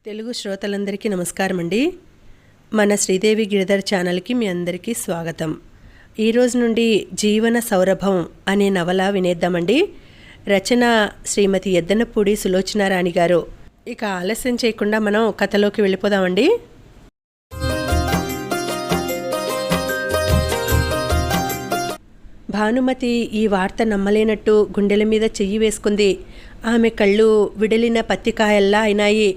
తెలుగు శ్రోతలందరికీ నమస్కారం అండి. మన శ్రీదేవి గిరిధర్ ఛానల్కి మీ అందరికీ స్వాగతం. ఈరోజు నుండి జీవన సౌరభం అనే నవల వినేద్దామండి. రచన శ్రీమతి ఎద్దనపూడి సులోచనారాణి గారు. ఇక ఆలస్యం చేయకుండా మనం కథలోకి వెళ్ళిపోదామండి. భానుమతి ఈ వార్త నమ్మలేనట్టు గుండెల మీద చెయ్యి వేసుకుంది. ఆమె కళ్ళు విడలిన పత్తికాయల్లా అయినాయి.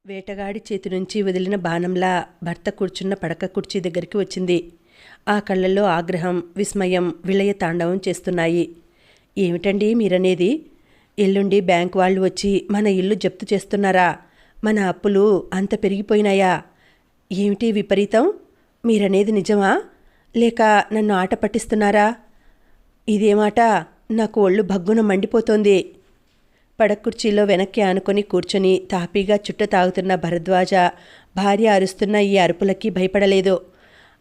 వేటగాడి చేతి నుంచి వదిలిన బాణంలా భర్త కూర్చున్న పడక కుర్చీ దగ్గరికి వచ్చింది. ఆ కళ్ళల్లో ఆగ్రహం, విస్మయం విలయ తాండవం చేస్తున్నాయి. ఏమిటండి మీరనేది? ఎల్లుండి బ్యాంక్ వాళ్ళు వచ్చి మన ఇల్లు జప్తు చేస్తున్నారా? మన అప్పులు అంత పెరిగిపోయినాయా? ఏమిటి విపరీతం? మీరనేది నిజమా? లేక నన్ను ఆట పట్టిస్తున్నారా? ఇదేమాట? నాకు ఒళ్ళు భగ్గున మండిపోతోంది. పడకుర్చీలో వెనక్కి ఆనుకొని కూర్చొని తాపీగా చుట్ట తాగుతున్న భరద్వాజ భార్య అరుస్తున్న ఈ అరుపులకి భయపడలేదు.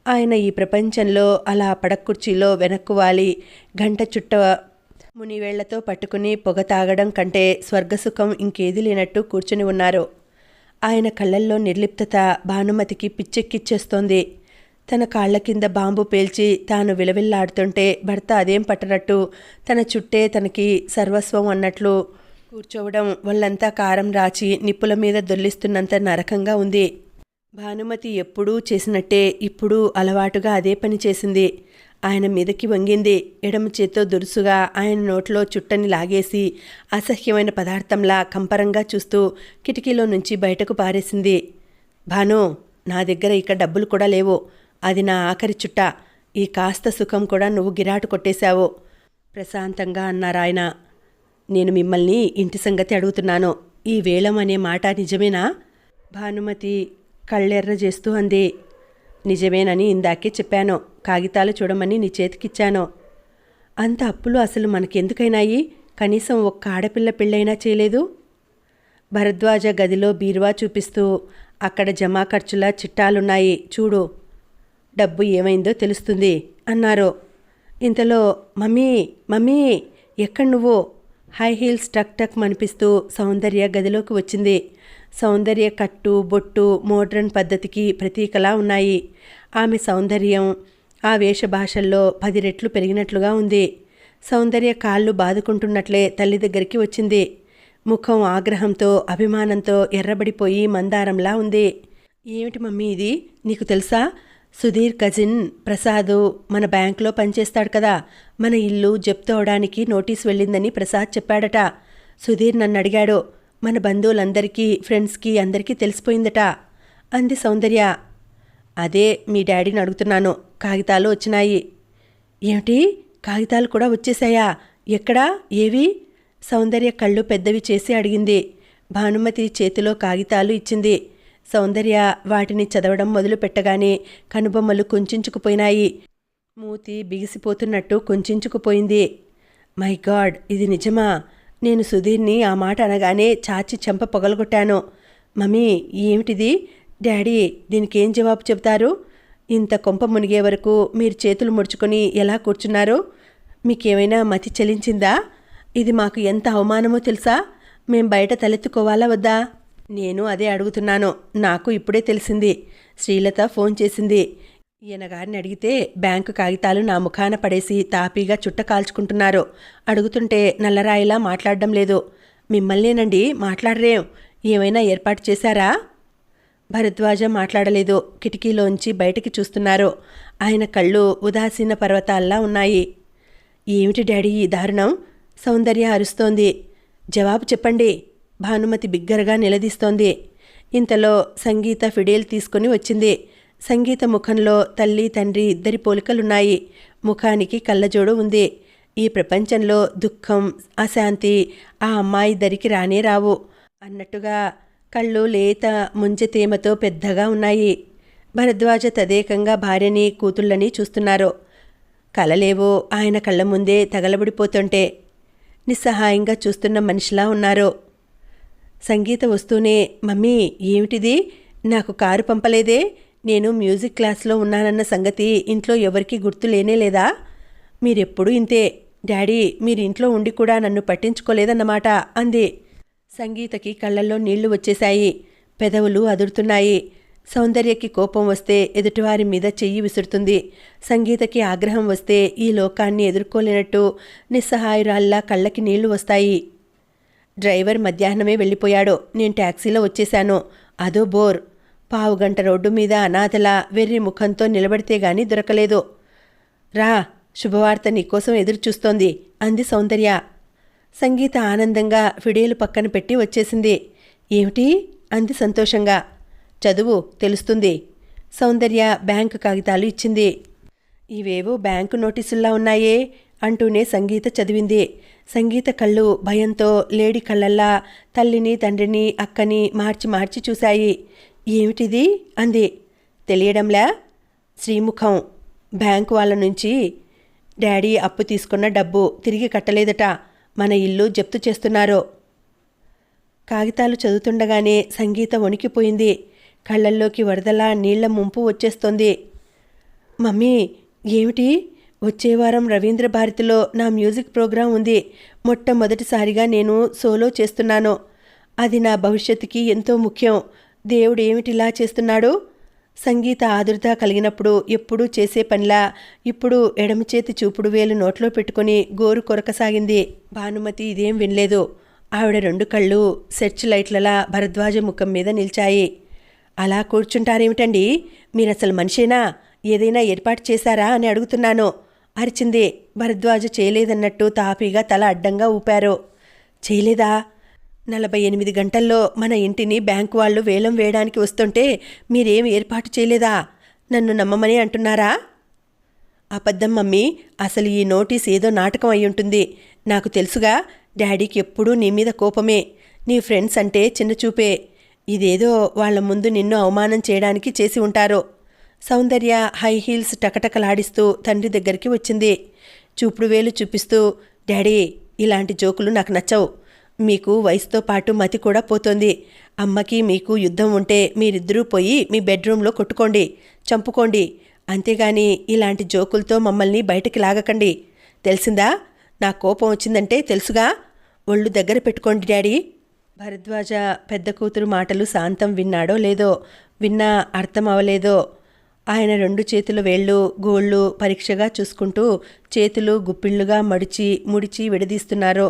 ఆయన ఈ ప్రపంచంలో అలా పడకుర్చీలో వెనక్కు వాలి గంట చుట్ట మునివేళ్లతో పట్టుకుని పొగ తాగడం కంటే స్వర్గసుఖం ఇంకేది లేనట్టు కూర్చుని ఉన్నారు. ఆయన కళ్ళల్లో నిర్లిప్తత భానుమతికి పిచ్చెక్కిచ్చేస్తోంది. తన కాళ్ల కింద బాంబు పేల్చి తాను విలవిల్లాడుతుంటే భర్త అదేం పట్టనట్టు తన చుట్టే తనకి సర్వస్వం అన్నట్లు కూర్చోవడం వాళ్ళంతా కారం రాచి నిప్పుల మీద దొల్లిస్తున్నంత నరకంగా ఉంది. భానుమతి ఎప్పుడూ చేసినట్టే ఇప్పుడు అలవాటుగా అదే పని చేసింది. ఆయన మీదకి వంగింది. ఎడమ చేత్తో దురుసుగా ఆయన నోట్లో చుట్టని లాగేసి అసహ్యమైన పదార్థంలా కంపరంగా చూస్తూ కిటికీలో నుంచి బయటకు పారేసింది. భాను, నా దగ్గర ఇక డబ్బులు కూడా లేవు. అది నా ఆఖరి చుట్ట. ఈ కాస్త సుఖం కూడా నువ్వు గిరాటు కొట్టేశావు ప్రశాంతంగా అన్నారాయన. నేను మిమ్మల్ని ఇంటి సంగతి అడుగుతున్నాను. ఈ వేలం అనే మాట నిజమేనా? భానుమతి కళ్ళెర్ర చేస్తూ అంది. నిజమేనని ఇందాకే చెప్పాను. కాగితాలు చూడమని నీ చేతికిచ్చాను. అంత అప్పులు అసలు మనకెందుకైనాయి? కనీసం ఒక్క ఆడపిల్ల పెళ్ళైనా చేయలేదు. భరద్వాజ గదిలో బీరువా చూపిస్తూ, అక్కడ జమా ఖర్చుల చిట్టాలున్నాయి చూడు, డబ్బు ఏమైందో తెలుస్తుంది అన్నారు. ఇంతలో మమ్మీ మమ్మీ ఎక్కడ నువ్వు? హై హీల్స్ టక్ టక్ మనిపిస్తూ సౌందర్య గదిలోకి వచ్చింది. సౌందర్య కట్టు బొట్టు మోడ్రన్ పద్ధతికి ప్రతీకలా ఉన్నాయి. ఆమె సౌందర్యం ఆ వేషభాషల్లో 10 రెట్లు పెరిగినట్లుగా ఉంది. సౌందర్య కాళ్ళు బాదుకుంటున్నట్లే తల్లి దగ్గరికి వచ్చింది. ముఖం ఆగ్రహంతో అభిమానంతో ఎర్రబడిపోయి మందారంలా ఉంది. ఏమిటి మమ్మీ ఇది? నీకు తెలుసా? సుధీర్ కజిన్ ప్రసాద్ మన బ్యాంకులో పనిచేస్తాడు కదా, మన ఇల్లు జప్తు అవడానికి నోటీస్ వెళ్ళిందని ప్రసాద్ చెప్పాడట. సుధీర్ నన్ను అడిగాడు. మన బంధువులందరికీ ఫ్రెండ్స్కి అందరికీ తెలిసిపోయిందట అంది సౌందర్య. అదే మీ డాడీని అడుగుతున్నాను. కాగితాలు వచ్చినాయి. ఏమిటి? కాగితాలు కూడా వచ్చేసాయా? ఎక్కడా? ఏవి? సౌందర్య కళ్ళు పెద్దవి చేసి అడిగింది. భానుమతి చేతిలో కాగితాలు ఇచ్చింది. సౌందర్య వాటిని చదవడం మొదలు పెట్టగానే కనుబొమ్మలు కుంచుకుపోయినాయి. మూతి బిగిసిపోతున్నట్టు కుంచుకుపోయింది. మై గాడ్, ఇది నిజమా? నేను సుధీర్ని ఆ మాట అనగానే చాచి చెంప పొగలగొట్టాను. మమ్మీ, ఏమిటిది? డాడీ దీనికేం జవాబు చెబుతారు? ఇంత కొంప మునిగే వరకు మీరు చేతులు ముడుచుకొని ఎలా కూర్చున్నారు? మీకేమైనా మతి చెలించిందా? ఇది మాకు ఎంత అవమానమో తెలుసా? మేం బయట తలెత్తుకోవాలా వద్దా? నేను అదే అడుగుతున్నాను. నాకు ఇప్పుడే తెలిసింది. శ్రీలత ఫోన్ చేసింది. ఈయన గారిని అడిగితే బ్యాంకు కాగితాలు నా ముఖాన పడేసి తాపీగా చుట్ట కాల్చుకుంటున్నారు. అడుగుతుంటే నల్లరాయిలా మాట్లాడడం లేదు. మిమ్మల్నేనండి మాట్లాడరేం? ఏమైనా ఏర్పాటు చేశారా? భరద్వాజ మాట్లాడలేదు. కిటికీలోంచి బయటికి చూస్తున్నారు. ఆయన కళ్ళు ఉదాసీన పర్వతాల్లా ఉన్నాయి. ఏమిటి డాడీ ఈ దారుణం? సౌందర్య అరుస్తోంది. జవాబు చెప్పండి. భానుమతి బిగ్గరగా నిలదీస్తోంది. ఇంతలో సంగీత ఫిడేల్ తీసుకుని వచ్చింది. సంగీత ముఖంలో తల్లి తండ్రి ఇద్దరి పోలికలున్నాయి. ముఖానికి కళ్ళజోడు ఉంది. ఈ ప్రపంచంలో దుఃఖం అశాంతి ఆ అమ్మాయి దరికి రానే రావు అన్నట్టుగా కళ్ళు లేత ముంజతేమతో పెద్దగా ఉన్నాయి. భరద్వాజ తదేకంగా భార్యని కూతుళ్ళని చూస్తున్నారు. కలలేవో ఆయన కళ్ళ ముందే తగలబడిపోతుంటే నిస్సహాయంగా చూస్తున్న మనిషిలా ఉన్నారు. సంగీత వస్తూనే, మమ్మీ ఏమిటిది? నాకు కారు పంపలేదే? నేను మ్యూజిక్ క్లాస్లో ఉన్నానన్న సంగతి ఇంట్లో ఎవరికీ గుర్తు లేనేలేదా? మీరెప్పుడూ ఇంతే. డాడీ మీరు ఇంట్లో ఉండి కూడా నన్ను పట్టించుకోలేదన్నమాట అంది. సంగీతకి కళ్ళల్లో నీళ్లు వచ్చేశాయి. పెదవులు అదురుతున్నాయి. సౌందర్యకి కోపం వస్తే ఎదుటివారి మీద చెయ్యి విసురుతుంది. సంగీతకి ఆగ్రహం వస్తే ఈ లోకాన్ని ఎదుర్కోలేనట్టు నిస్సహాయురాల్లా కళ్ళకి నీళ్లు వస్తాయి. డ్రైవర్ మధ్యాహ్నమే వెళ్ళిపోయాడు. నేను ట్యాక్సీలో వచ్చేశాను. అదో బోర్. పావుగంట రోడ్డు మీద అనాథలా వెర్రి ముఖంతో నిలబడితే గాని దొరకలేదు. రా, శుభవార్త నీకోసం ఎదురుచూస్తోంది అంది సౌందర్య. సంగీత ఆనందంగా ఫిడేలు పక్కన పెట్టి వచ్చేసింది. ఏమిటి అంది సంతోషంగా. చదువు, తెలుస్తుంది. సౌందర్య బ్యాంకు కాగితాలు ఇచ్చింది. ఇవేవో బ్యాంకు నోటీసుల్లా ఉన్నాయే అంటూనే సంగీత చదివింది. సంగీత కళ్ళు భయంతో లేడి కళ్ళల్లా తల్లిని తండ్రిని అక్కని మార్చి మార్చి చూశాయి. ఏమిటిది అంది. తెలియడంలా? శ్రీముఖం బ్యాంకు వాళ్ళ నుంచి డాడీ అప్పు తీసుకున్న డబ్బు తిరిగి కట్టలేదట. మన ఇల్లు జప్తు చేస్తున్నారు. కాగితాలు చదువుతుండగానే సంగీత వణికిపోయింది. కళ్ళల్లోకి వరదలా నీళ్ల ముంపు వచ్చేస్తోంది. మమ్మీ, ఏమిటి? వచ్చే వారం రవీంద్ర భారతిలో నా మ్యూజిక్ ప్రోగ్రాం ఉంది. మొట్టమొదటిసారిగా నేను సోలో చేస్తున్నాను. అది నా భవిష్యత్తుకి ఎంతో ముఖ్యం. దేవుడు ఏమిటిలా చేస్తున్నాడు? సంగీత ఆదుర్ద కలిగినప్పుడు ఎప్పుడూ చేసే పనిలా ఇప్పుడు ఎడమ చేతి చూపుడు వేలు నోట్లో పెట్టుకుని గోరు కొరకసాగింది. భానుమతి ఇదేం వినలేదు. ఆవిడ రెండు కళ్ళు సెర్చ్ లైట్లలా భరద్వాజ ముఖం మీద నిలిచాయి. అలా కూర్చుంటారేమిటండి? మీరసలు మనిషేనా? ఏదైనా ఏర్పాటు చేశారా అని అడుగుతున్నాను అరిచింది. భరద్వాజ చేయలేదన్నట్టు తాపీగా తల అడ్డంగా ఊపారు. చేయలేదా? 48 గంటల్లో మన ఇంటిని బ్యాంకు వాళ్ళు వేలం వేయడానికి వస్తుంటే మీరేం ఏర్పాటు చేయలేదా? నన్ను నమ్మమని అంటున్నారా? అబద్ధం మమ్మీ. అసలు ఈ నోటీస్ ఏదో నాటకం అయ్యుంటుంది. నాకు తెలుసుగా, డాడీకి ఎప్పుడూ నీ మీద కోపమే. నీ ఫ్రెండ్స్ అంటే చిన్నచూపే. ఇదేదో వాళ్ల ముందు నిన్ను అవమానం చేయడానికి చేసి ఉంటారు. సౌందర్య హై హీల్స్ టకటకలాడిస్తూ తండ్రి దగ్గరికి వచ్చింది. చూపుడు వేలు చూపిస్తూ, డాడీ, ఇలాంటి జోకులు నాకు నచ్చవు. మీకు వయసుతో పాటు మతి కూడా పోతోంది. అమ్మకి మీకు యుద్ధం ఉంటే మీరిద్దరూ పోయి మీ బెడ్రూమ్లో కొట్టుకోండి, చంపుకోండి. అంతేగాని ఇలాంటి జోకులతో మమ్మల్ని బయటికి లాగకండి. తెలిసిందా? నా కోపం వచ్చిందంటే తెలుసుగా. ఒళ్ళు దగ్గర పెట్టుకోండి డాడీ. భరద్వాజ పెద్ద కూతురు మాటలు శాంతం విన్నాడో లేదో, విన్నా అర్థం అవలేదో. ఆయన 2 చేతుల వేళ్ళు గోళ్ళు పరీక్షగా చూసుకుంటూ చేతులు గుప్పిళ్లుగా ముడిచి విడదీస్తున్నారు.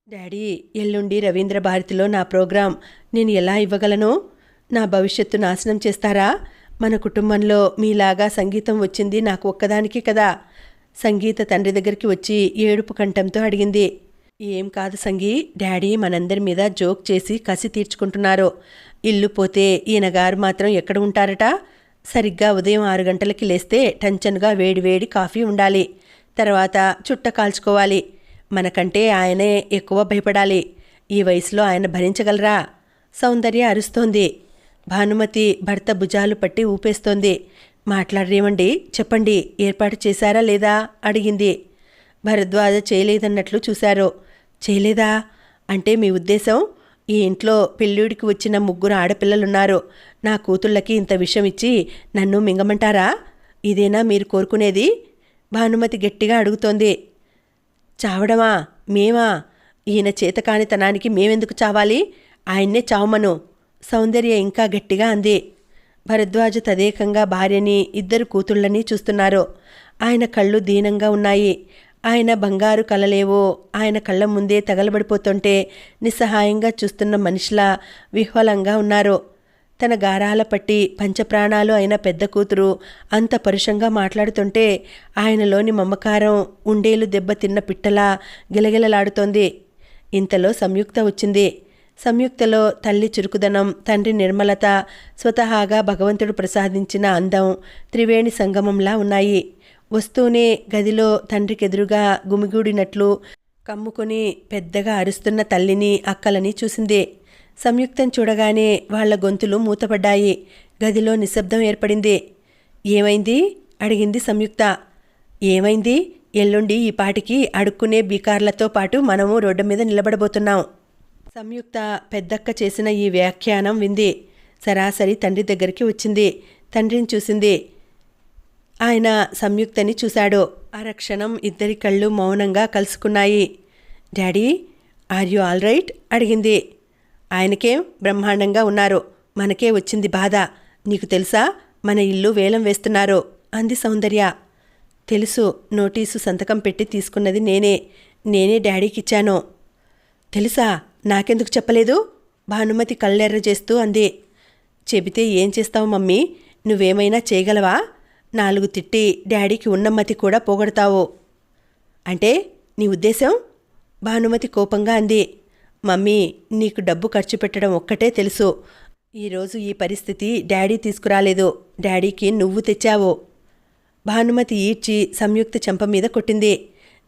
డాడీ, ఎల్లుండి రవీంద్ర భారతిలో నా ప్రోగ్రాం నేను ఎలా ఇవ్వగలను? నా భవిష్యత్తు నాశనం చేస్తారా? మన కుటుంబంలో మీలాగా సంగీతం వచ్చింది నాకు ఒక్కదానికి కదా. సంగీత తండ్రి దగ్గరికి వచ్చి ఏడుపు కంఠంతో అడిగింది. ఏం కాదు సంగీ, డాడీ మనందరి మీద జోక్ చేసి కసి తీర్చుకుంటున్నారు. ఇల్లు పోతే ఈయనగారు మాత్రం ఎక్కడ ఉంటారట? సరిగ్గా ఉదయం 6 గంటలకి లేస్తే టంచన్గా వేడివేడి కాఫీ ఉండాలి. తర్వాత చుట్ట కాల్చుకోవాలి. మనకంటే ఆయనే ఎక్కువ భయపడాలి. ఈ వయసులో ఆయన భరించగలరా? సౌందర్య అరుస్తోంది. భానుమతి భర్త భుజాలు పట్టి ఊపేస్తోంది. మాట్లాడరేమండి, చెప్పండి, ఏర్పాటు చేశారా లేదా అడిగింది. భరద్వాజ చేయలేదన్నట్లు చూశారు. చేయలేదా అంటే మీ ఉద్దేశం? ఈ ఇంట్లో పెళ్ళిడికి వచ్చిన 3 ఆడపిల్లలున్నారు. నా కూతుళ్ళకి ఇంత విషయం ఇచ్చి నన్ను మింగమంటారా? ఇదేనా మీరు కోరుకునేది? భానుమతి గట్టిగా అడుగుతోంది. చావడమా? మేమా? ఈయన చేతకానితనానికి మేమెందుకు చావాలి? ఆయన్నే చావమను. సౌందర్య ఇంకా గట్టిగా అంది. భరద్వాజ తదేకంగా భార్యని 2 కూతుళ్ళని చూస్తున్నారు. ఆయన కళ్ళు దీనంగా ఉన్నాయి. ఆయన బంగారు కలలేవో ఆయన కళ్ళ ముందే తగలబడిపోతుంటే నిస్సహాయంగా చూస్తున్న మనిషిలా విహ్వలంగా ఉన్నారు. తన గారాల పట్టి పంచప్రాణాలు అయిన పెద్ద కూతురు అంత పరుషంగా మాట్లాడుతుంటే ఆయనలోని మమకారం ఉండేలు దెబ్బతిన్న పిట్టలా గిలగిలలాడుతోంది. ఇంతలో సంయుక్త వచ్చింది. సంయుక్తలో తల్లి చురుకుదనం, తండ్రి నిర్మలత, స్వతహాగా భగవంతుడు ప్రసాదించిన అందం త్రివేణి సంగమంలా ఉన్నాయి. వస్తూనే గదిలో తండ్రికెదురుగా గుమిగూడినట్లు కమ్ముకుని పెద్దగా అరుస్తున్న తల్లిని అక్కలని చూసింది. సంయుక్తం చూడగానే వాళ్ల గొంతులు మూతపడ్డాయి. గదిలో నిశ్శబ్దం ఏర్పడింది. ఏమైంది అడిగింది సంయుక్త. ఏమైంది? ఎల్లుండి ఈ పాటికి అడుక్కునే బీకార్లతో పాటు మనము రోడ్డు మీద నిలబడబోతున్నాం. సంయుక్త పెద్దక్క చేసిన ఈ వ్యాఖ్యానం వింది. సరాసరి తండ్రి దగ్గరికి వచ్చింది. తండ్రిని చూసింది. ఆయన సంయుక్తని చూశాడు. అరక్షణం ఇద్దరి కళ్ళు మౌనంగా కలుసుకున్నాయి. Daddy, are you all right అడిగింది. ఆయనకేం, బ్రహ్మాండంగా ఉన్నారు. మనకే వచ్చింది బాధ. నీకు తెలుసా, మన ఇల్లు వేలం వేస్తున్నారు అంది సౌందర్య. తెలుసు, నోటీసు సంతకం పెట్టి తీసుకున్నది నేనే డాడీకిచ్చాను. తెలుసా, నాకెందుకు చెప్పలేదు? భానుమతి కళ్ళెర్ర చేస్తూ అంది. చెబితే ఏం చేస్తావు మమ్మీ? నువ్వేమైనా చేయగలవా? 4 తిట్టి డాడీకి ఉన్నమ్మతి కూడా పోగొడతావు. అంటే నీ ఉద్దేశం? భానుమతి కోపంగా అంది. మమ్మీ, నీకు డబ్బు ఖర్చు పెట్టడం ఒక్కటే తెలుసు. ఈరోజు ఈ పరిస్థితి డాడీ తీసుకురాలేదు, డాడీకి నువ్వు తెచ్చావు. భానుమతి ఈడ్చి సంయుక్త చెంప మీద కొట్టింది.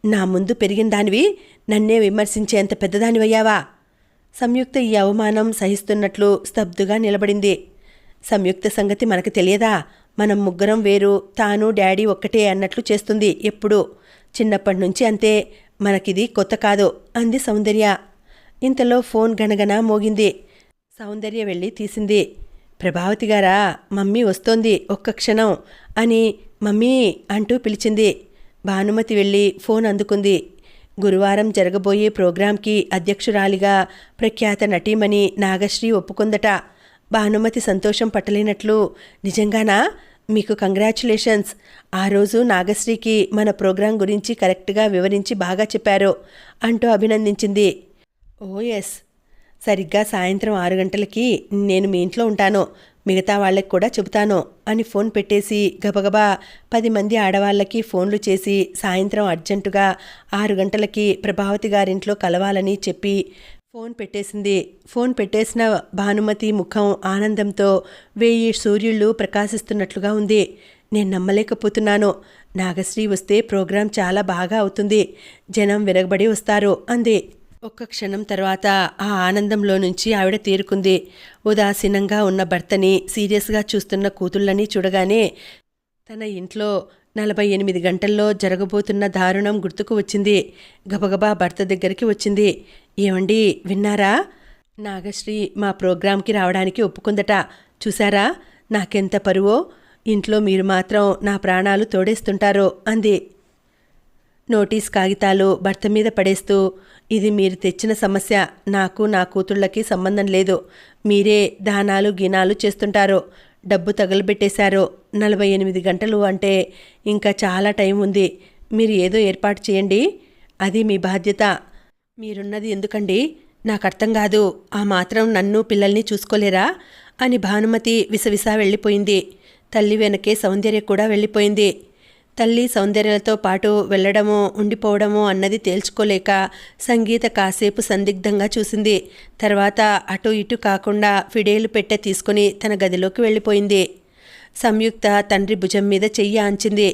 నా ముందు పెరిగిన దానివి నన్నే విమర్శించేంత పెద్దదానివయ్యావా? సంయుక్త ఈ అవమానం సహిస్తున్నట్లు స్తబ్దుగా నిలబడింది. సంయుక్త సంగతి మనకు తెలియదా? మనం ముగ్గురం వేరు, తాను డాడీ ఒక్కటే అన్నట్లు చేస్తుంది ఎప్పుడు. చిన్నప్పటి నుంచి అంతే, మనకిది కొత్త కాదు అంది సౌందర్య. ఇంతలో ఫోన్ గణగణ మోగింది. సౌందర్య వెళ్ళి తీసింది. ప్రభావతి గారా, మమ్మీ వస్తోంది, ఒక్క క్షణం అని మమ్మీ అంటూ పిలిచింది. భానుమతి వెళ్ళి ఫోన్ అందుకుంది. గురువారం జరగబోయే ప్రోగ్రాంకి అధ్యక్షురాలిగా ప్రఖ్యాత నటీమణి నాగశ్రీ ఒప్పుకుందట. భానుమతి సంతోషం పట్టలేనట్లు, నిజంగానా? మీకు కంగ్రాచ్యులేషన్స్. ఆ రోజు నాగశ్రీకి మన ప్రోగ్రాం గురించి కరెక్ట్గా వివరించి బాగా చెప్పారు అంటూ అభినందించింది. ఓ ఎస్, సరిగ్గా సాయంత్రం 6 గంటలకి నేను మీ ఇంట్లో ఉంటాను, మిగతా వాళ్ళకి కూడా చెబుతాను అని ఫోన్ పెట్టేసి గబగబా 10 మంది ఆడవాళ్ళకి ఫోన్లు చేసి సాయంత్రం అర్జెంటుగా 6 గంటలకి ప్రభావతి గారింట్లో కలవాలని చెప్పి ఫోన్ పెట్టేసింది. ఫోన్ పెట్టేసిన భానుమతి ముఖం ఆనందంతో 1000 సూర్యుళ్ళు ప్రకాశిస్తున్నట్లుగా ఉంది. నేను నమ్మలేకపోతున్నాను. నాగశ్రీ వస్తే ప్రోగ్రాం చాలా బాగా అవుతుంది, జనం విరగబడి వస్తారు అంది. ఒక్క క్షణం తర్వాత ఆ ఆనందంలో నుంచి ఆవిడ తేరుకుంది. ఉదాసీనంగా ఉన్న భర్తని, సీరియస్గా చూస్తున్న కూతుళ్ళని చూడగానే తన ఇంట్లో 48 గంటల్లో జరగబోతున్న దారుణం గుర్తుకు వచ్చింది. గబగబా భర్త దగ్గరికి వచ్చింది. ఏమండి, విన్నారా? నాగశ్రీ మా ప్రోగ్రాంకి రావడానికి ఒప్పుకుందట. చూసారా, నాకెంత పరువో. ఇంట్లో మీరు మాత్రం నా ప్రాణాలు తోడేస్తుంటారో అంది. నోటీస్ కాగితాలు భర్త మీద పడేస్తూ, ఇది మీరు తెచ్చిన సమస్య, నాకు నా కూతుళ్ళకి సంబంధం లేదు. మీరే దానాలు గినాలు చేస్తుంటారు, డబ్బు తగలబెట్టేశారు. 48 గంటలు అంటే ఇంకా చాలా టైం ఉంది. మీరు ఏదో ఏర్పాటు చేయండి, అది మీ బాధ్యత. మీరున్నది ఎందుకండి? నాకు అర్థం కాదు. ఆ మాత్రం నన్ను పిల్లల్ని చూసుకోలేరా అని భానుమతి విసవిసా వెళ్ళిపోయింది. తల్లి వెనకే సౌందర్య కూడా వెళ్ళిపోయింది. తల్లి సౌందర్యలతో పాటు వెళ్ళడమో ఉండిపోవడమో అన్నది తేల్చుకోలేక సంగీత కాసేపు సందిగ్ధంగా చూసింది. తర్వాత అటు ఇటు కాకుండా ఫిడేలు పెట్టె తీసుకుని తన గదిలోకి వెళ్ళిపోయింది. సంయుక్త తండ్రి భుజం మీద చెయ్యి ఆంచింది.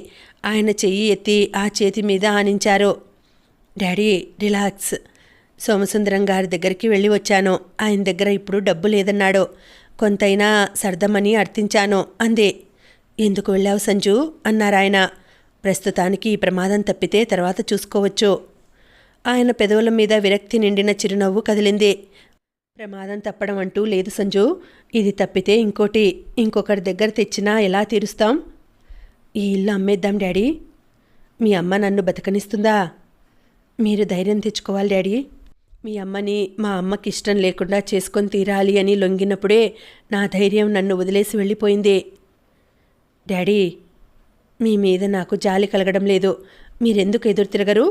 ఆయన చెయ్యి ఎత్తి ఆ చేతి మీద ఆనించారు. Daddy, relax. సోమసుందరం గారి దగ్గరికి వెళ్ళి వచ్చాను. ఆయన దగ్గర ఇప్పుడు డబ్బు లేదన్నాడు. కొంతైనా సర్దమని అర్థించాను అంది. ఎందుకు వెళ్ళావు సంజు అన్నారాయన. ప్రస్తుతానికి ఈ ప్రమాదం తప్పితే తర్వాత చూసుకోవచ్చు. ఆయన పెదవుల మీద విరక్తి నిండిన చిరునవ్వు కదిలింది. ప్రమాదం తప్పడం అంటూ లేదు సంజు. ఇది తప్పితే ఇంకొకరి దగ్గర తెచ్చినా ఎలా తీరుస్తాం? ఈ ఇల్లు అమ్మేద్దాం డాడీ. మీ అమ్మ నన్ను బతకనిస్తుందా? మీరు ధైర్యం తెచ్చుకోవాలి డాడీ. మీ అమ్మని మా అమ్మకి ఇష్టం లేకుండా చేసుకొని తీరాలి అని లొంగినప్పుడే నా ధైర్యం నన్ను వదిలేసి వెళ్ళిపోయింది. డాడీ, మీ మీద నాకు జాలి కలగడం లేదు. మీరెందుకు ఎదురు తిరగరు?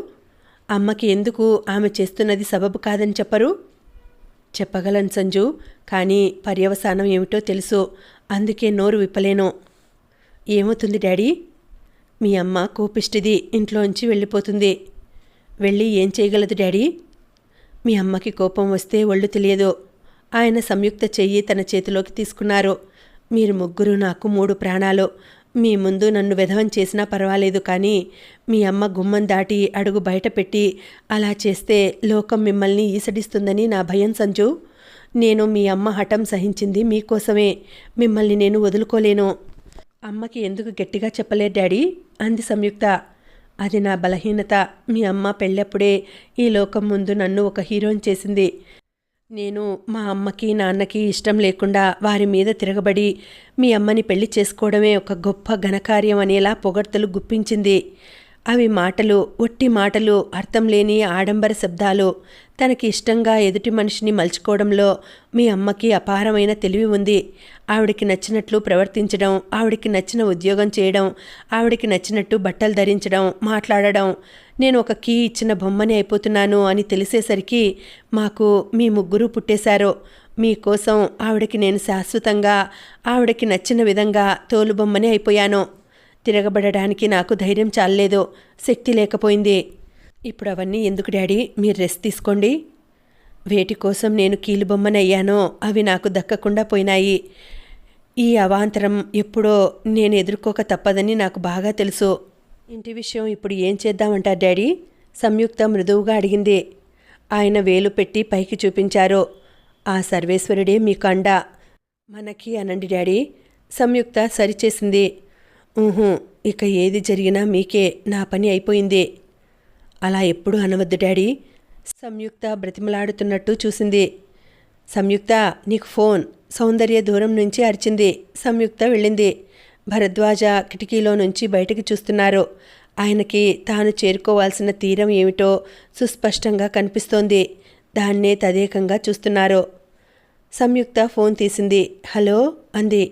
అమ్మకి ఎందుకు ఆమె చేస్తున్నది సబబు కాదని చెప్పరు? చెప్పగలను సంజు, కానీ పర్యవసానం ఏమిటో తెలుసు. అందుకే నోరు విప్పలేను. ఏమవుతుంది డాడీ? మీ అమ్మ కోపిష్టిది, ఇంట్లోంచి వెళ్ళిపోతుంది. వెళ్ళి ఏం చేయగలదు డాడీ? మీ అమ్మకి కోపం వస్తే ఒళ్ళు తెలియదు. ఆయన సంయుక్త చెయ్యి తన చేతిలోకి తీసుకున్నారు. మీరు ముగ్గురు నాకు 3 ప్రాణాలు. మీ ముందు నన్ను వెధవం చేసినా పర్వాలేదు, కానీ మీ అమ్మ గుమ్మం దాటి అడుగు బయట పెట్టి అలా చేస్తే లోకం మిమ్మల్ని ఈసడిస్తుందని నా భయం సంజు. నేను మీ అమ్మ హఠం సహించింది మీకోసమే. మిమ్మల్ని నేను వదులుకోలేను. అమ్మకి ఎందుకు గట్టిగా చెప్పలేదు డాడీ అంది సంయుక్త. అది నా బలహీనత. మీ అమ్మ పెళ్ళప్పుడే ఈ లోకం ముందు నన్ను ఒక హీరోని చేసింది. నేను మా అమ్మకి నాన్నకి ఇష్టం లేకుండా వారి మీద తిరగబడి మీ అమ్మని పెళ్లి చేసుకోవడమే ఒక గొప్ప ఘనకార్యం అనేలా పొగడ్తలు గుప్పించింది. అవి మాటలు, ఒట్టి మాటలు, అర్థం లేని ఆడంబర శబ్దాలు. తనకి ఇష్టంగా ఎదుటి మనిషిని మలుచుకోవడంలో మీ అమ్మకి అపారమైన తెలివి ఉంది. ఆవిడికి నచ్చినట్లు ప్రవర్తించడం, ఆవిడికి నచ్చిన ఉద్యోగం చేయడం, ఆవిడికి నచ్చినట్టు బట్టలు ధరించడం, మాట్లాడడం. నేను ఒక కీ ఇచ్చిన బొమ్మని అయిపోతున్నాను అని తెలిసేసరికి మాకు మీ ముగ్గురు పుట్టేశారు. మీకోసం ఆవిడకి నేను శాశ్వతంగా, ఆవిడకి నచ్చిన విధంగా తోలుబొమ్మనే అయిపోయాను. తిరగబడడానికి నాకు ధైర్యం చాలలేదు, శక్తి లేకపోయింది. ఇప్పుడు అవన్నీ ఎందుకు డాడీ, మీరు రెస్ట్ తీసుకోండి. వేటి కోసం నేను కీలుబొమ్మనయ్యానో అవి నాకు దక్కకుండా పోయినాయి. ఈ అవాంతరం ఎప్పుడో నేను ఎదుర్కోక తప్పదని నాకు బాగా తెలుసు. ఇంటి విషయం ఇప్పుడు ఏం చేద్దామంటారు డాడీ? సంయుక్త మృదువుగా అడిగింది. ఆయన వేలు పెట్టి పైకి చూపించారు. ఆ సర్వేశ్వరుడే మీకు అండ. మనకి అనండి డాడీ, సంయుక్త సరిచేసింది. ఇక ఏది జరిగినా మీకే, నా పని అయిపోయింది. అలా ఎప్పుడూ అనవద్దు డాడీ, సంయుక్త బ్రతిమలాడుతున్నట్టు చూసింది. సంయుక్త, నీకు ఫోన్. సౌందర్య దూరం నుంచి అరిచింది. సంయుక్త వెళ్ళింది. భరద్వాజ కిటికీలో నుంచి బయటికి చూస్తున్నారు. ఆయనకి తాను చేరుకోవాల్సిన తీరం ఏమిటో సుస్పష్టంగా కనిపిస్తోంది. దాన్నే తదేకంగా చూస్తున్నారు. సంయుక్త ఫోన్ తీసింది. హలో అంది.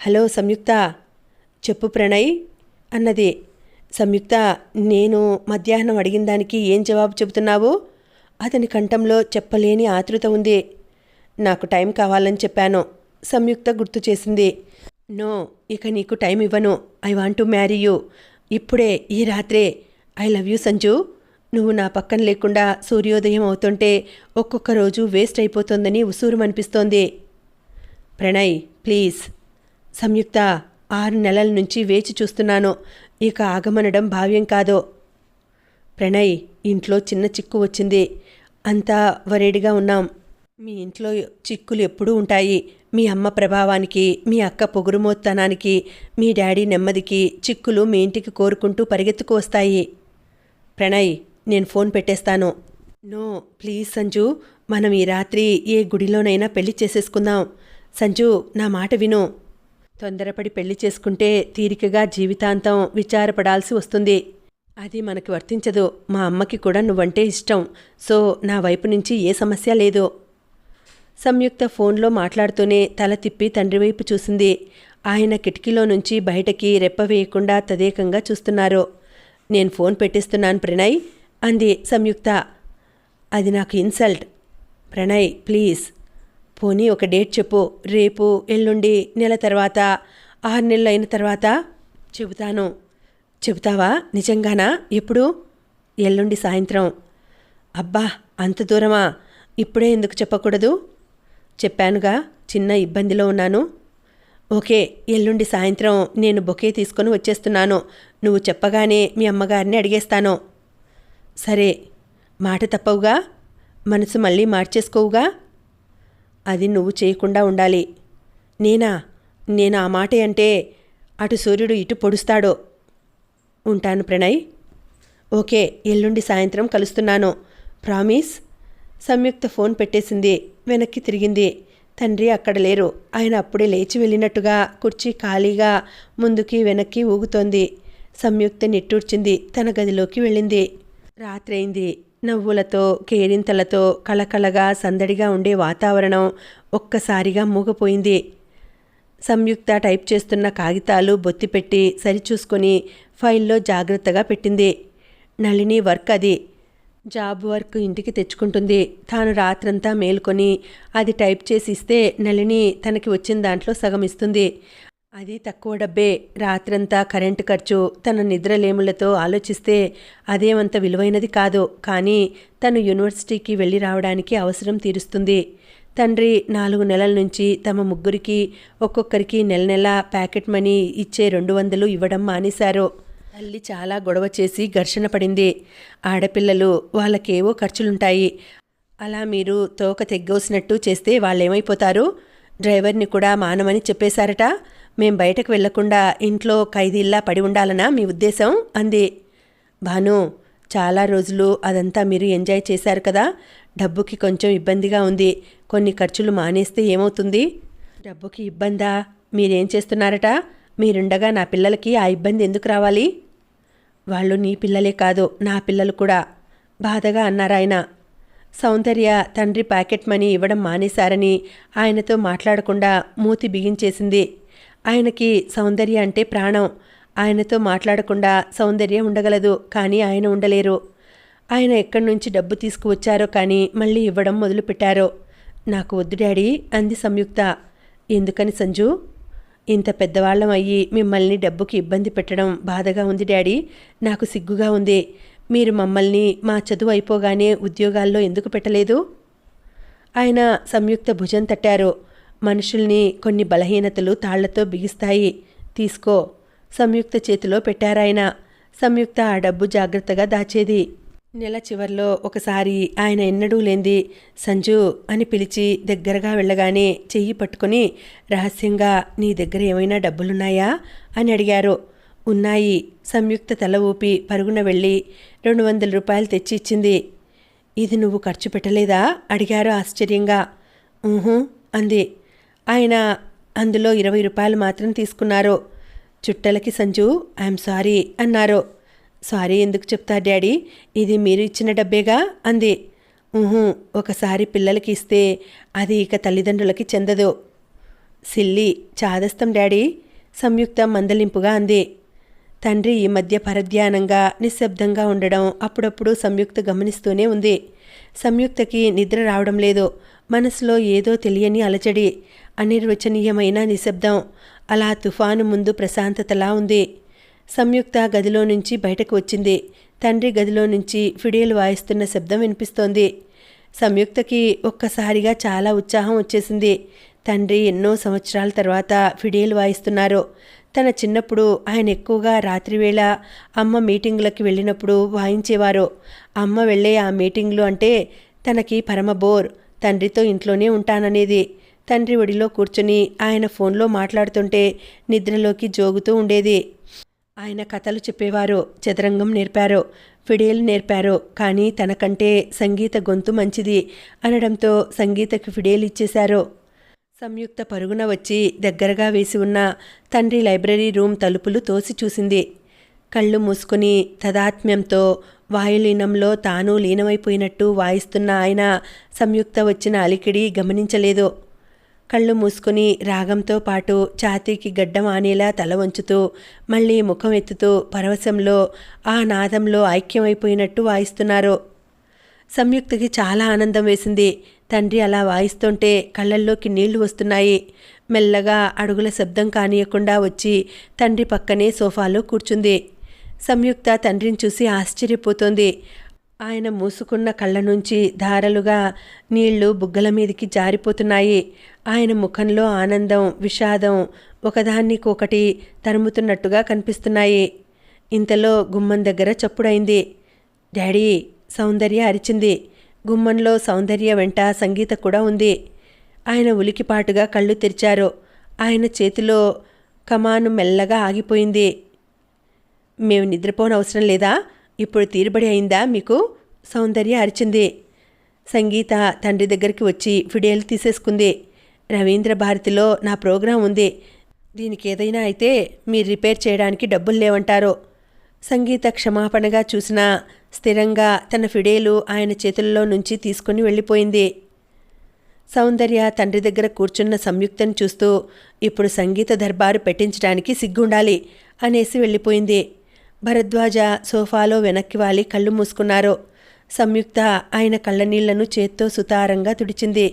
హలో సంయుక్త. చెప్పు ప్రణయ్ అన్నది. సంయుక్త, నేను మధ్యాహ్నం అడిగిన దానికి ఏం జవాబు చెబుతున్నావు? అతని కంఠంలో చెప్పలేని ఆతృత ఉంది. నాకు టైం కావాలని చెప్పాను, సంయుక్త గుర్తు చేసింది. నో, ఇక నీకు టైం ఇవ్వను. I want to marry you. ఇప్పుడే, ఈ రాత్రే. I love you Sanju. నువ్వు నా పక్కన లేకుండా సూర్యోదయం అవుతుంటే ఒక్కొక్క రోజు వేస్ట్ అయిపోతుందని ఉసూరుమనిపిస్తోంది. ప్రణయ్ ప్లీజ్. సంయుక్త, 6 నెలల నుంచి వేచి చూస్తున్నాను. ఇక ఆగమనడం భావ్యం కాదు. ప్రణయ్, ఇంట్లో చిన్న చిక్కు వచ్చింది. అంతా వరేడిగా ఉన్నాం. మీ ఇంట్లో చిక్కులు ఎప్పుడూ ఉంటాయి. మీ అమ్మ ప్రభావానికి, మీ అక్క పొగురుమోత్తనానికి, మీ డాడీ నెమ్మదికి చిక్కులు మీ ఇంటికి కోరుకుంటూ పరిగెత్తుకు వస్తాయి. ప్రణయ్, నేను ఫోన్ పెట్టేస్తాను. నో ప్లీజ్ సంజు, మనం ఈ రాత్రి ఏ గుడిలోనైనా పెళ్లి చేసేసుకుందాం. సంజు, నా మాట విను. తొందరపడి పెళ్లి చేసుకుంటే తీరికగా జీవితాంతం విచారపడాల్సి వస్తుంది. అది మనకి వర్తించదు. మా అమ్మకి కూడా నువ్వంటే ఇష్టం. సో నా వైపు నుంచి ఏ సమస్య లేదు. సంయుక్త ఫోన్లో మాట్లాడుతూనే తల తిప్పి తండ్రి వైపు చూసింది. ఆయన కిటికీలో నుంచి బయటకి రెప్ప వేయకుండా తదేకంగా చూస్తున్నారు. నేను ఫోన్ పెట్టిస్తున్నాను ప్రణయ్ అంది సంయుక్త. అది నాకు ఇన్సల్ట్. ప్రణయ్ ప్లీజ్. పోనీ ఒక డేట్ చెప్పు. రేపు, ఎల్లుండి, నెల తర్వాత, 6 నెలలు అయిన తర్వాత. చెబుతాను. చెబుతావా నిజంగానా? ఎప్పుడు? ఎల్లుండి సాయంత్రం. అబ్బా, అంత దూరమా? ఇప్పుడే ఎందుకు చెప్పకూడదు? చెప్పానుగా, చిన్న ఇబ్బందిలో ఉన్నాను. ఓకే, ఎల్లుండి సాయంత్రం నేను బొకే తీసుకొని వచ్చేస్తున్నాను. నువ్వు చెప్పగానే మీ అమ్మగారిని అడిగేస్తాను. సరే, మాట తప్పవుగా? మనసు మళ్ళీ మార్చేసుకోవుగా? అది నువ్వు చేయకుండా ఉండాలి. నేను ఆ మాట అంటే అటు సూర్యుడు ఇటు పొడుస్తాడు. ఉంటాను ప్రణయ్. ఓకే, ఎల్లుండి సాయంత్రం కలుస్తున్నాను. ప్రామిస్. సంయుక్త ఫోన్ పెట్టేసింది. వెనక్కి తిరిగింది. తండ్రి అక్కడ లేరు. ఆయన అప్పుడే లేచి వెళ్ళినట్టుగా కుర్చీ ఖాళీగా ముందుకి వెనక్కి ఊగుతోంది. సంయుక్త నిట్టూర్చింది. తన గదిలోకి వెళ్ళింది. రాత్రైంది. నవ్వులతో, కేరింతలతో కళకళగా సందడిగా ఉండే వాతావరణం ఒక్కసారిగా మూగపోయింది. సంయుక్త టైప్ చేస్తున్న కాగితాలు బొత్తిపెట్టి సరిచూసుకొని ఫైల్లో జాగ్రత్తగా పెట్టింది. నళిని వర్క్ అది. జాబ్ వర్క్ ఇంటికి తెచ్చుకుంటుంది. తాను రాత్రంతా మేల్కొని అది టైప్ చేసి ఇస్తే నళిని తనకి వచ్చిన దాంట్లో సగం ఇస్తుంది. అది తక్కువ డబ్బే. రాత్రంతా కరెంటు ఖర్చు, తన నిద్రలేములతో ఆలోచిస్తే అదేమంత విలువైనది కాదు. కానీ తను యూనివర్సిటీకి వెళ్ళి రావడానికి అవసరం తీరుస్తుంది. తండ్రి 4 నెలల నుంచి తమ ముగ్గురికి ఒక్కొక్కరికి నెల నెల ప్యాకెట్ మనీ ఇచ్చే 200 ఇవ్వడం మానేశారు. తల్లి చాలా గొడవ చేసి ఘర్షణ పడింది. ఆడపిల్లలు, వాళ్ళకేవో ఖర్చులుంటాయి. అలా మీరు తోక తెగ్గోసినట్టు చేస్తే వాళ్ళేమైపోతారు? డ్రైవర్ని కూడా మానమని చెప్పేశారట. మేం బయటకు వెళ్లకుండా ఇంట్లో ఖైదీల్లా పడి ఉండాలనా మీ ఉద్దేశం? అంది. భాను, చాలా రోజులు అదంతా మీరు ఎంజాయ్ చేశారు కదా. డబ్బుకి కొంచెం ఇబ్బందిగా ఉంది. కొన్ని ఖర్చులు మానేస్తే ఏమవుతుంది? డబ్బుకి ఇబ్బందా? మీరేం చేస్తున్నారట? మీరుండగా నా పిల్లలకి ఆ ఇబ్బంది ఎందుకు రావాలి? వాళ్ళు నీ పిల్లలే కాదు, నా పిల్లలు కూడా బాధగా అన్నారాయన. సౌందర్య తండ్రి ప్యాకెట్ మనీ ఇవ్వడం మానేశారని ఆయనతో మాట్లాడకుండా మూతి బిగించేసింది. ఆయనకి సౌందర్య అంటే ప్రాణం. ఆయనతో మాట్లాడకుండా సౌందర్య ఉండగలదు, కానీ ఆయన ఉండలేరు. ఆయన ఎక్కడి నుంచి డబ్బు తీసుకువచ్చారో కానీ మళ్ళీ ఇవ్వడం మొదలుపెట్టారో. నాకు వద్దు డాడీ అంది సంయుక్త. ఎందుకని సంజు? ఇంత పెద్దవాళ్ళం అయ్యి మిమ్మల్ని డబ్బుకి ఇబ్బంది పెట్టడం బాధగా ఉంది డాడీ. నాకు సిగ్గుగా ఉంది. మీరు మమ్మల్ని మా చదువు అయిపోగానే ఉద్యోగాల్లో ఎందుకు పెట్టలేదు? ఆయన సంయుక్త భుజం తట్టారు. మనుషుల్ని కొన్ని బలహీనతలు తాళ్లతో బిగిస్తాయి, తీసుకో. సంయుక్త చేతిలో పెట్టారాయన. సంయుక్త ఆ డబ్బు జాగ్రత్తగా దాచేది. నెల చివర్లో ఒకసారి ఆయన ఎన్నడూ లేంది సంజు అని పిలిచి దగ్గరగా వెళ్ళగానే చెయ్యి పట్టుకుని రహస్యంగా, నీ దగ్గర ఏమైనా డబ్బులున్నాయా అని అడిగారు. ఉన్నాయి. సంయుక్త తల ఊపి పరుగున వెళ్ళి 200 రూపాయలు తెచ్చి ఇచ్చింది. ఇది నువ్వు ఖర్చు పెట్టలేదా అడిగారు ఆశ్చర్యంగా. ఊహూ అంది. ఆయన అందులో 20 రూపాయలు మాత్రం తీసుకున్నారు. చుట్టలకి సంజు, ఐఎమ్ సారీ అన్నారు. సారీ ఎందుకు చెప్తా డాడీ, ఇది మీరు ఇచ్చిన డబ్బేగా అంది. ఊహూ, ఒకసారి పిల్లలకి ఇస్తే అది ఇక తల్లిదండ్రులకి చెందదు. సిల్లి, చాదస్తం డాడీ సంయుక్త మందలింపుగా అంది. తండ్రి ఈ మధ్య పరధ్యానంగా నిశ్శబ్దంగా ఉండడం అప్పుడప్పుడు సంయుక్త గమనిస్తూనే ఉంది. సంయుక్తకి నిద్ర రావడం లేదు. మనసులో ఏదో తెలియని అలజడి, అనిర్వచనీయమైన నిశ్శబ్దం. అలా తుఫాను ముందు ప్రశాంతతలా ఉంది. సంయుక్త గదిలో నుంచి బయటకు వచ్చింది. తండ్రి గదిలో నుంచి ఫిడేలు వాయిస్తున్న శబ్దం వినిపిస్తోంది. సంయుక్తకి ఒక్కసారిగా చాలా ఉత్సాహం వచ్చేసింది. తండ్రి ఎన్నో సంవత్సరాల తర్వాత ఫిడేలు వాయిస్తున్నారు. తన చిన్నప్పుడు ఆయన ఎక్కువగా రాత్రివేళ అమ్మ మీటింగులకి వెళ్ళినప్పుడు వాయించేవారు. అమ్మ వెళ్ళే ఆ మీటింగ్లు అంటే తనకి పరమ బోర్. తండ్రితో ఇంట్లోనే ఉంటాననేది. తండ్రి ఒడిలో కూర్చుని ఆయన ఫోన్లో మాట్లాడుతుంటే నిద్రలోకి జోగుతూ ఉండేది. ఆయన కథలు చెప్పేవారు, చదరంగం నేర్పారు, ఫిడేలు నేర్పారు. కానీ తనకంటే సంగీత గొంతు మంచిది అనడంతో సంగీతకి ఫిడేలు ఇచ్చేశారు. సంయుక్త పరుగున వచ్చి దగ్గరగా వేసి ఉన్న తండ్రి లైబ్రరీ రూమ్ తలుపులు తోసి చూసింది. కళ్ళు మూసుకుని తదాత్మ్యంతో వాయులీనంలో తాను లీనమైపోయినట్టు వాయిస్తున్న ఆయన సంయుక్త వచ్చిన అలికిడి గమనించలేదు. కళ్ళు మూసుకుని రాగంతో పాటు ఛాతీకి గడ్డం ఆనేలా తల వంచుతూ మళ్ళీ ముఖం ఎత్తుతూ పరవశంలో ఆ నాదంలో ఐక్యమైపోయినట్టు వాయిస్తున్నారు. సంయుక్తకి చాలా ఆనందం వేసింది. తండ్రి అలా వాయిస్తుంటే కళ్ళల్లోకి నీళ్లు వస్తున్నాయి. మెల్లగా అడుగుల శబ్దం కానీయకుండా వచ్చి తండ్రి పక్కనే సోఫాలో కూర్చుంది. సంయుక్త తండ్రిని చూసి ఆశ్చర్యపోతోంది. ఆయన మూసుకున్న కళ్ళ నుంచి ధారలుగా నీళ్లు బుగ్గల మీదికి జారిపోతున్నాయి. ఆయన ముఖంలో ఆనందం, విషాదం ఒకదానికొకటి తరుముతున్నట్టుగా కనిపిస్తున్నాయి. ఇంతలో గుమ్మం దగ్గర చప్పుడైంది. డాడీ సౌందర్య అరిచింది. గుమ్మంలో సౌందర్య వెంట సంగీత కూడా ఉంది. ఆయన ఉలికిపాటుగా కళ్ళు తెరిచారు. ఆయన చేతిలో కమాను మెల్లగా ఆగిపోయింది. మేము నిద్రపోనవసరం లేదా? ఇప్పుడు తీరుబడి అయిందా మీకు? సౌందర్య అరిచింది. సంగీత తండ్రి దగ్గరికి వచ్చి ఫిడేలు తీసేసుకుంది. రవీంద్ర భారతిలో నా ప్రోగ్రాం ఉంది. దీనికి ఏదైనా అయితే మీరు రిపేర్ చేయడానికి డబ్బులు లేవంటారు. సంగీత క్షమాపణగా చూసినా స్థిరంగా తన ఫిడేలు ఆయన చేతుల్లో నుంచి తీసుకుని వెళ్ళిపోయింది. సౌందర్య తండ్రి దగ్గర కూర్చున్న సంయుక్తను చూస్తూ ఇప్పుడు సంగీత దర్బారు పెట్టించడానికి సిగ్గుండాలి అనేసి వెళ్ళిపోయింది. భరద్వాజ సోఫాలో వెనక్కి వాలి కళ్ళు మూసుకున్నారు. సంయుక్త ఆయన కళ్ళనీళ్లను చేత్తో సుతారంగా తుడిచింది.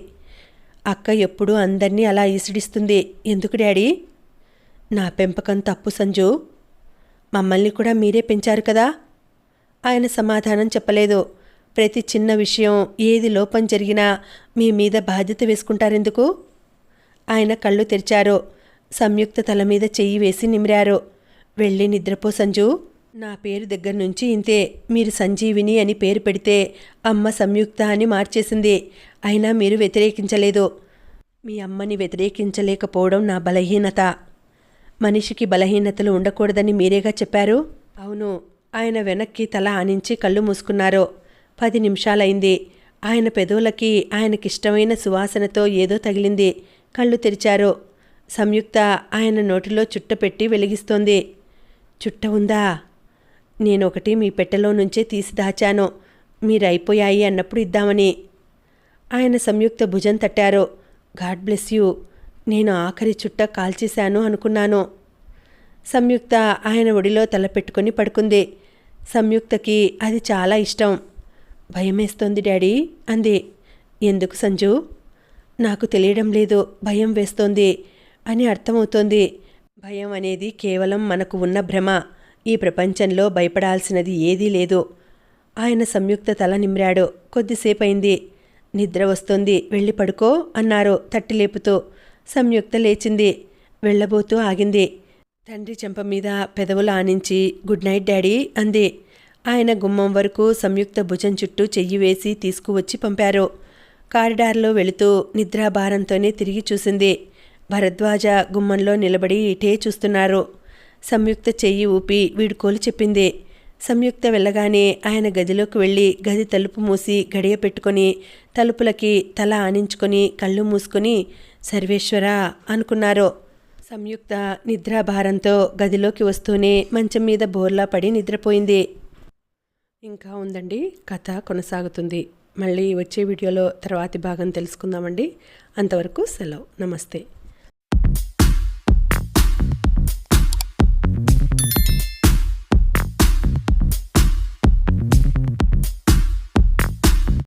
అక్క ఎప్పుడూ అందర్నీ అలా ఈసిడిస్తుంది. ఎందుకు డాడీ? నా పెంపకం తప్పు సంజు. మమ్మల్ని కూడా మీరే పెంచారు కదా. ఆయన సమాధానం చెప్పలేదు. ప్రతి చిన్న విషయం, ఏది లోపం జరిగినా మీ మీద బాధ్యత వేసుకుంటారెందుకు? ఆయన కళ్ళు తెరిచారు. సంయుక్త తల మీద చెయ్యి వేసి నిమిరారు. వెళ్ళి నిద్రపో సంజు. నా పేరు దగ్గర నుంచి ఇంతే. మీరు సంజీవిని అని పేరు పెడితే అమ్మ సంయుక్త అని మార్చేసింది. అయినా మీరు వ్యతిరేకించలేదు. మీ అమ్మని వ్యతిరేకించలేకపోవడం నా బలహీనత. మనిషికి బలహీనతలు ఉండకూడదని మీరేగా చెప్పారు. అవును. ఆయన వెనక్కి తల ఆనించి కళ్ళు మూసుకున్నారు. 10 నిమిషాలైంది. ఆయన పెదవులకి ఆయనకిష్టమైన సువాసనతో ఏదో తగిలింది. కళ్ళు తెరిచారు. సంయుక్త ఆయన నోటిలో చుట్ట పెట్టి వెలిగిస్తోంది. చుట్ట ఉందా? నేనొకటి మీ పెట్టెలో నుంచే తీసి దాచాను. మీరైపోయాయి అన్నప్పుడు ఇద్దామని. ఆయన సంయుక్త భుజం తట్టారు. God bless you. నేను ఆఖరి చుట్ట కాల్చేశాను అనుకున్నాను. సంయుక్త ఆయన ఒడిలో తల పెట్టుకుని పడుకుంది. సంయుక్తకి అది చాలా ఇష్టం. భయమేస్తోంది డాడీ అంది. ఎందుకు సంజు? నాకు తెలియడం లేదు, భయం వేస్తోంది అని అర్థమవుతోంది. భయం అనేది కేవలం మనకు ఉన్న భ్రమ. ఈ ప్రపంచంలో భయపడాల్సినది ఏదీ లేదు. ఆయన సంయుక్త తల నిమ్రాడు. కొద్దిసేపయింది. నిద్ర వస్తోంది, వెళ్ళి పడుకో అన్నారు తట్టి లేపుతూ. సంయుక్త లేచింది. వెళ్ళబోతూ ఆగింది. తండ్రి చెంప మీద పెదవులు ఆనించి గుడ్ నైట్ డాడీ అంది. ఆయన గుమ్మం వరకు సంయుక్త భుజం చుట్టూ చెయ్యి వేసి తీసుకువచ్చి పంపారు. కారిడార్లో వెళుతూ నిద్రాభారంతోనే తిరిగి చూసింది. భరద్వాజ గుమ్మంలో నిలబడి ఇటే చూస్తున్నారు. సంయుక్త చెయ్యి ఊపి వీడుకోలు చెప్పింది. సంయుక్త వెళ్ళగానే ఆయన గదిలోకి వెళ్ళి గది తలుపు మూసి గడియ పెట్టుకొని తలుపులకి తల ఆనించుకొని కళ్ళు మూసుకొని సర్వేశ్వరా అనుకున్నారు. సంయుక్త నిద్రాభారంతో గదిలోకి వస్తూనే మంచం మీద బోర్లా పడి నిద్రపోయింది. ఇంకా ఉందండి, కథ కొనసాగుతుంది. మళ్ళీ వచ్చే వీడియోలో తర్వాతి భాగం తెలుసుకుందామండి. అంతవరకు సెలవు. నమస్తే.